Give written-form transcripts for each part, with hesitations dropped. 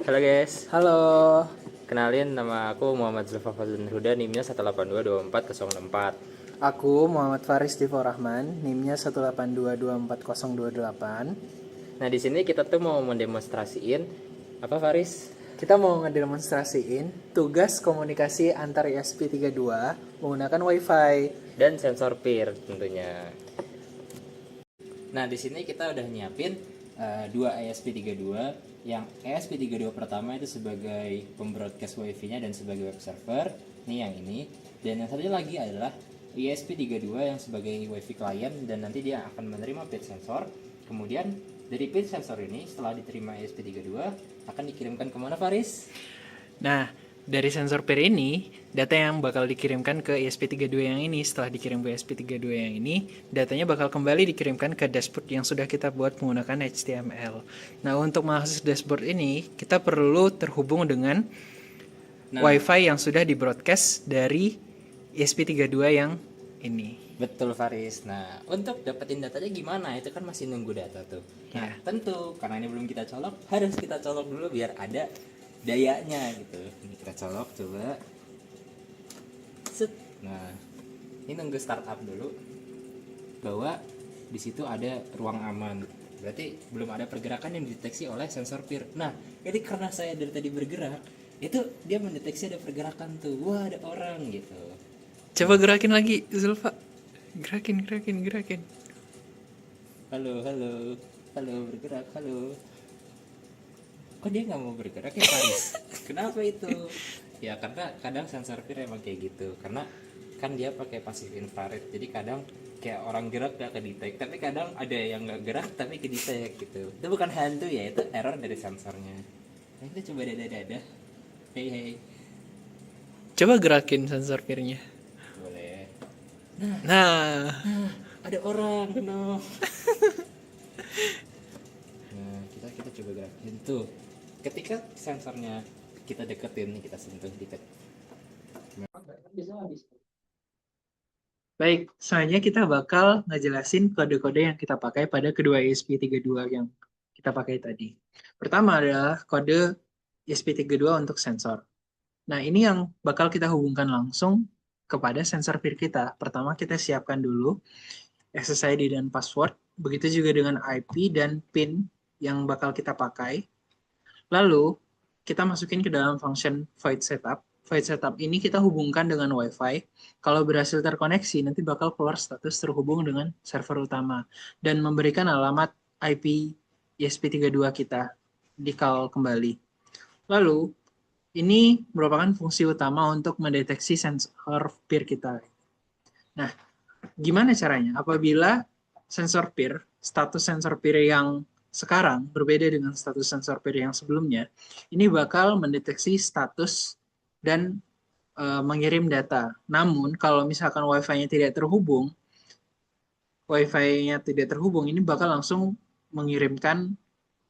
Halo guys, Halo, kenalin nama aku Muhammad Zulfa Fazlun Huda, NIM-nya 1822404. aku Muhammad Faris Divo Rahman, NIM-nya 182244028. Nah, di sini kita tuh mau mendemonstrasiin apa Faris? Kita mau ngedemonstrasiin tugas komunikasi antar ESP32 menggunakan WiFi. Dan sensor peer tentunya. Nah, di sini kita udah nyiapin dua ESP32. Yang ESP32 pertama itu sebagai pembroadcast WiFi-nya dan sebagai web server. Ini yang ini. Dan yang satunya lagi adalah ESP32 yang sebagai WiFi client dan nanti dia akan menerima pin sensor. Kemudian dari pin sensor ini setelah diterima ESP32 akan dikirimkan kemana Faris? Nah, dari sensor peer ini, data yang bakal dikirimkan ke ESP32 yang ini, setelah dikirim ke ESP32 yang ini, datanya bakal kembali dikirimkan ke dashboard yang sudah kita buat menggunakan HTML. Nah, untuk mengakses dashboard ini, kita perlu terhubung dengan WiFi yang sudah di broadcast dari ESP32 yang ini. Betul Faris. Nah, untuk dapetin datanya gimana? Itu kan masih nunggu data tuh. Nah, Ya. tentu karena ini belum kita colok, harus kita colok dulu biar ada dayanya gitu. Ini kita colok coba. Set. Nah, ini nunggu startup dulu bahwa di situ ada ruang aman. Berarti belum ada pergerakan yang dideteksi oleh sensor peer. Nah, jadi karena saya dari tadi bergerak, itu dia mendeteksi ada pergerakan tuh. Wah, ada orang gitu. Coba gerakin lagi, Zulfa. Gerakin. Halo, halo, halo, bergerak, halo. Kok dia nggak mau bergerak ya Paris? Kenapa itu? Ya karena kadang sensor peer emang kayak gitu. Karena kan dia pakai pasif infrared, jadi kadang kayak orang gerak gak kedetek, tapi kadang ada yang nggak gerak tapi kedetek gitu. Itu bukan hantu ya, itu error dari sensornya. Nah, kita coba dada-dada. Hey hey, Coba gerakin sensor peer-nya. boleh. Nah, Nah, ada orang, no. Nah, kita coba gerakin tuh. Ketika sensornya kita deketin nih, kita sentuh dikit. baik. Selanjutnya kita bakal ngejelasin kode-kode yang kita pakai pada kedua ESP32 yang kita pakai tadi. Pertama adalah kode ESP32 untuk sensor. Nah, ini yang bakal kita hubungkan langsung kepada sensor peer kita. Pertama, kita siapkan dulu SSID dan password. Begitu juga dengan IP dan PIN yang bakal kita pakai. Lalu, kita masukin ke dalam function void setup. Void setup ini kita hubungkan dengan WiFi. Kalau berhasil terkoneksi, nanti bakal keluar status terhubung dengan server utama dan memberikan alamat IP ESP32 kita di call kembali. Lalu, ini merupakan fungsi utama untuk mendeteksi sensor peer kita. Nah, gimana caranya? Apabila sensor peer, status sensor peer yang sekarang berbeda dengan status sensor peer yang sebelumnya, ini bakal mendeteksi status dan mengirim data. Namun, kalau misalkan Wi-Fi-nya tidak terhubung, Wi-Fi-nya tidak terhubung, ini bakal langsung mengirimkan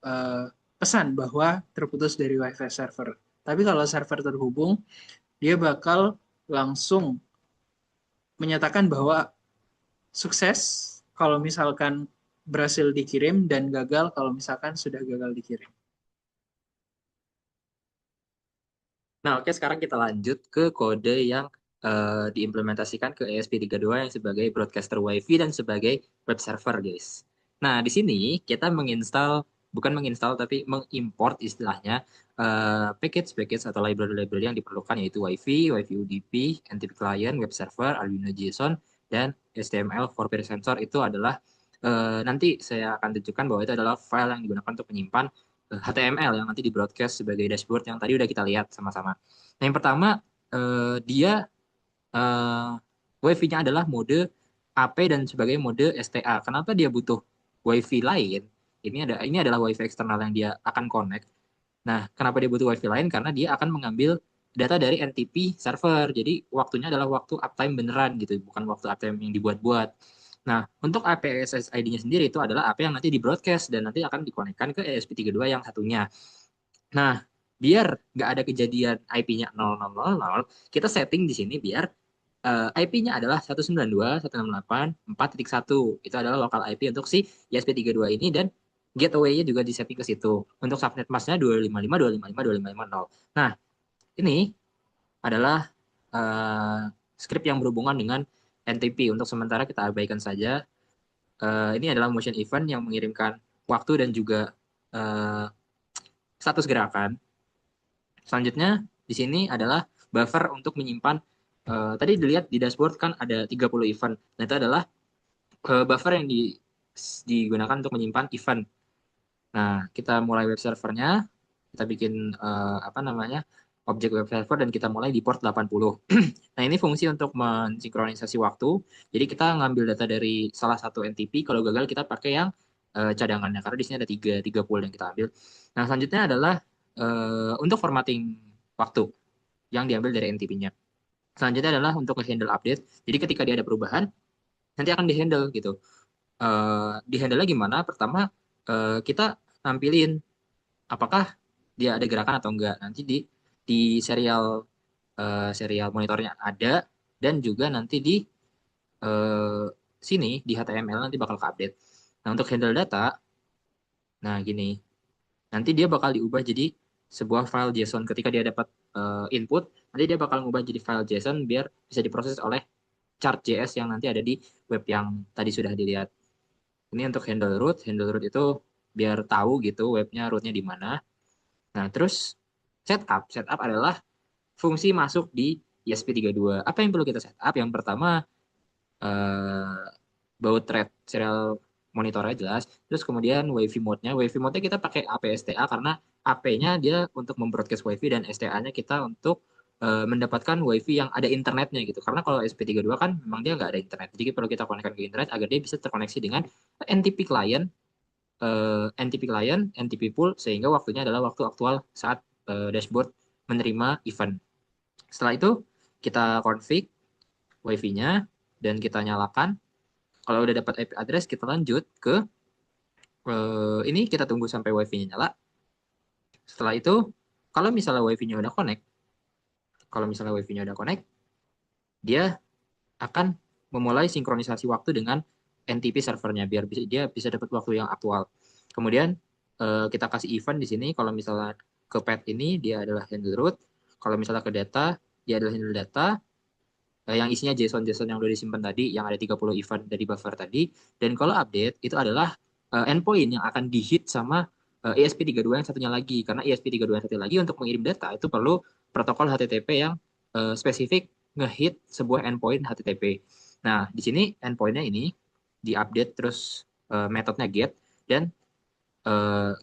uh, pesan bahwa terputus dari Wi-Fi server. Tapi kalau server terhubung, dia bakal langsung menyatakan bahwa sukses kalau misalkan berhasil dikirim dan gagal kalau misalkan sudah gagal dikirim. Nah, oke, sekarang kita lanjut ke kode yang diimplementasikan ke ESP32 yang sebagai broadcaster WiFi dan sebagai web server, guys. Nah, di sini kita bukan menginstal, tapi mengimport istilahnya package-package atau library-library yang diperlukan yaitu WiFi, WiFi UDP, NTP client, web server, Arduino JSON, dan HTML for peer sensor itu adalah nanti saya akan tunjukkan bahwa itu adalah file yang digunakan untuk menyimpan HTML yang nanti di broadcast sebagai dashboard yang tadi udah kita lihat sama-sama. Nah, yang pertama dia eh, WiFi-nya adalah mode AP dan sebagai mode STA. Kenapa dia butuh WiFi lain? Ini adalah WiFi eksternal yang dia akan connect. Nah, kenapa dia butuh WiFi lain? Karena dia akan mengambil data dari NTP server. Jadi waktunya adalah waktu uptime beneran gitu, bukan waktu uptime yang dibuat-buat. Nah, untuk APSS ID-nya sendiri itu adalah AP yang nanti di broadcast dan nanti akan dikonekkan ke ESP32 yang satunya. Nah, biar nggak ada kejadian IP-nya 0000, kita setting di sini biar IP-nya adalah 192.168.4.1. Itu adalah local IP untuk si ESP32 ini dan gateway-nya juga disetting ke situ. Untuk subnet masknya 255.255.255.0. Nah, ini adalah script yang berhubungan dengan NTP. Untuk sementara kita abaikan saja. Ini adalah motion event yang mengirimkan waktu dan juga status gerakan. Selanjutnya di sini adalah buffer untuk menyimpan. Tadi dilihat di dashboard kan ada 30 event. Nah, itu adalah buffer yang digunakan untuk menyimpan event. Nah, kita mulai web servernya, kita bikin apa namanya objek web server dan kita mulai di port 80. Nah, ini fungsi untuk mensinkronisasi waktu. Jadi kita ngambil data dari salah satu NTP, kalau gagal kita pakai yang cadangannya, karena di sini ada tiga pool yang kita ambil. Nah, selanjutnya adalah untuk formatting waktu yang diambil dari NTP-nya. Selanjutnya adalah untuk handle update. Jadi ketika dia ada perubahan, nanti akan dihandle gitu. Dihandle gimana? Pertama, kita nampilin apakah dia ada gerakan atau enggak. Nanti di serial monitornya ada, dan juga nanti di eh, sini di HTML nanti bakal ke-update. Nah, untuk handle data, nah gini, nanti dia bakal diubah jadi sebuah file JSON. Ketika dia dapat input, nanti dia bakal ngubah jadi file JSON biar bisa diproses oleh chart.js yang nanti ada di web yang tadi sudah dilihat. Ini untuk handle root. Handle root itu biar tahu gitu webnya rootnya di mana. Nah, terus setup. Setup adalah fungsi masuk di ESP32. Apa yang perlu kita setup? Yang pertama, eh, baud rate serial monitornya jelas. Terus kemudian WiFi mode-nya. WiFi mode-nya kita pakai APSTA karena AP-nya dia untuk membroadcast WiFi dan STA-nya kita untuk mendapatkan WiFi yang ada internetnya gitu. Karena kalau SP32 kan memang dia nggak ada internet. Jadi perlu kita konekkan ke internet agar dia bisa terkoneksi dengan NTP client, NTP pool, sehingga waktunya adalah waktu aktual saat dashboard menerima event. Setelah itu kita config WiFi-nya dan kita nyalakan. Kalau udah dapat IP address, kita lanjut ke ini kita tunggu sampai WiFi-nya nyala. Setelah itu, kalau misalnya WiFi-nya udah connect, kalau misalnya WiFi-nya udah connect, dia akan memulai sinkronisasi waktu dengan NTP servernya biar dia bisa dapat waktu yang aktual. Kemudian kita kasih event di sini. Kalau misalnya ke pet ini dia adalah handle root. Kalau misalnya ke data dia adalah handle data. Yang isinya JSON yang udah disimpan tadi, yang ada 30 event dari buffer tadi. Dan kalau update itu adalah endpoint yang akan di-hit sama ESP32 yang satunya lagi. Karena ESP32 yang satu lagi untuk mengirim data itu perlu protokol HTTP yang spesifik nge-hit sebuah endpoint HTTP. Nah, di sini endpointnya ini di-update terus metodenya get, dan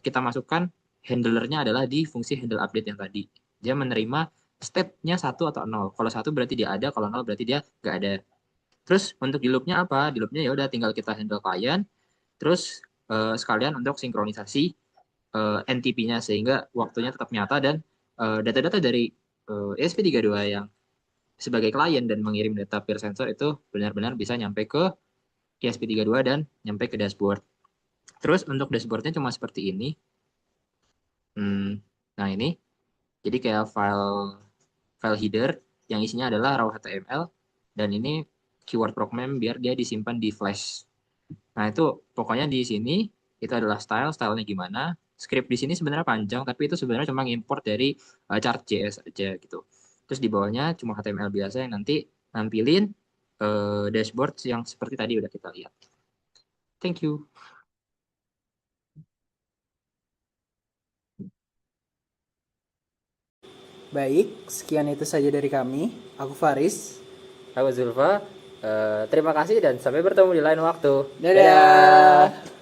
kita masukkan handlernya adalah di fungsi handle update yang tadi. Dia menerima step-nya 1 atau 0. Kalau 1 berarti dia ada, kalau 0 berarti dia nggak ada. Terus untuk di loop-nya apa? Di loop-nya ya udah tinggal kita handle client, terus sekalian untuk sinkronisasi NTP-nya sehingga waktunya tetap nyata, dan data-data dari ESP32 yang sebagai klien dan mengirim data peer sensor itu benar-benar bisa nyampe ke ESP32 dan nyampe ke dashboard. Terus untuk dashboardnya cuma seperti ini. Nah, ini jadi kayak file header yang isinya adalah raw HTML, dan ini keyword program biar dia disimpan di flash. Nah, itu pokoknya di sini itu adalah stylenya gimana. Script di sini sebenarnya panjang, tapi itu sebenarnya cuma import dari chart.js aja gitu. Terus di bawahnya cuma HTML biasa yang nanti nampilin dashboard yang seperti tadi udah kita lihat. Thank you. Baik, sekian itu saja dari kami. Aku Faris. Aku Zulfa. Terima kasih dan sampai bertemu di lain waktu. Dadah.